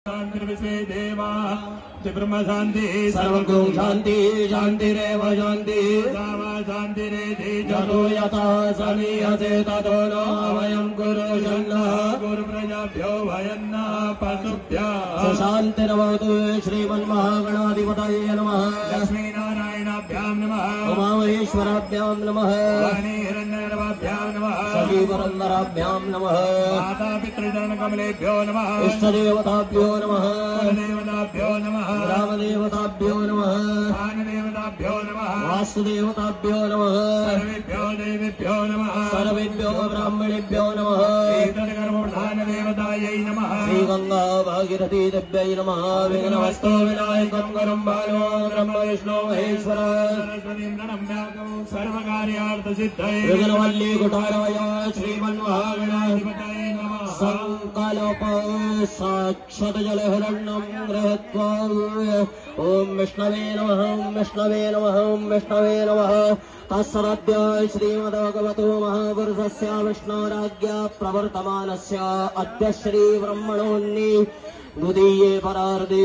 शांतिर्विश्वे देवा ब्रह्म शांति सर्वगुं शांति शांतिरेव शांति शांतिरेधि जतो यथा समीहसे ततो न वयं कुरुषन्नः गुरुप्रजाभ्यो भयन्न पशुभ्यः शान्तिर्भवतु श्रीमन्महागणाधिपतये नमः लक्ष्मीनारायणाभ्यां नमः उमामहेश्वराभ्यां नमः हिरण्यगर्भाभ्यां नमः सखीपुरन्दराभ्यां नमः मातापितृचरणकमलेभ्यो नमः इष्टदेवताभ्यो नमः देवताभ्यो नमः ग्रामदेवताभ्यो नमः देवताभ्यो नमः वास्तुदेवताभ्यो नमः सर्वेभ्यो देवेभ्यो नमः सर्वेभ्यो ब्राह्मणेभ्यो नमः देवतायै नमः श्रीगंगा भागीरथी देव्यै नमः विघ्नहस्तो विनायकं गरुं बालो ब्रह्म विष्णु महेश्वर सर्वकार्यार्थसिद्धये विघ्नवल्ली कुठारवय श्रीमन्महागणाधिपतये नमः संकल्प साक्षात् जलहिरण्यं गृहीत्वा ओम विष्णवे नमः ओम विष्णवे नमः ओम विष्णवे नमः तत्सद्य श्रीमद्भगवतो महापुरुषस्य विष्णोराज्ञा प्रवर्तमानस्य अद्य श्री ब्रह्मणोन्नि द्वितीये परार्धे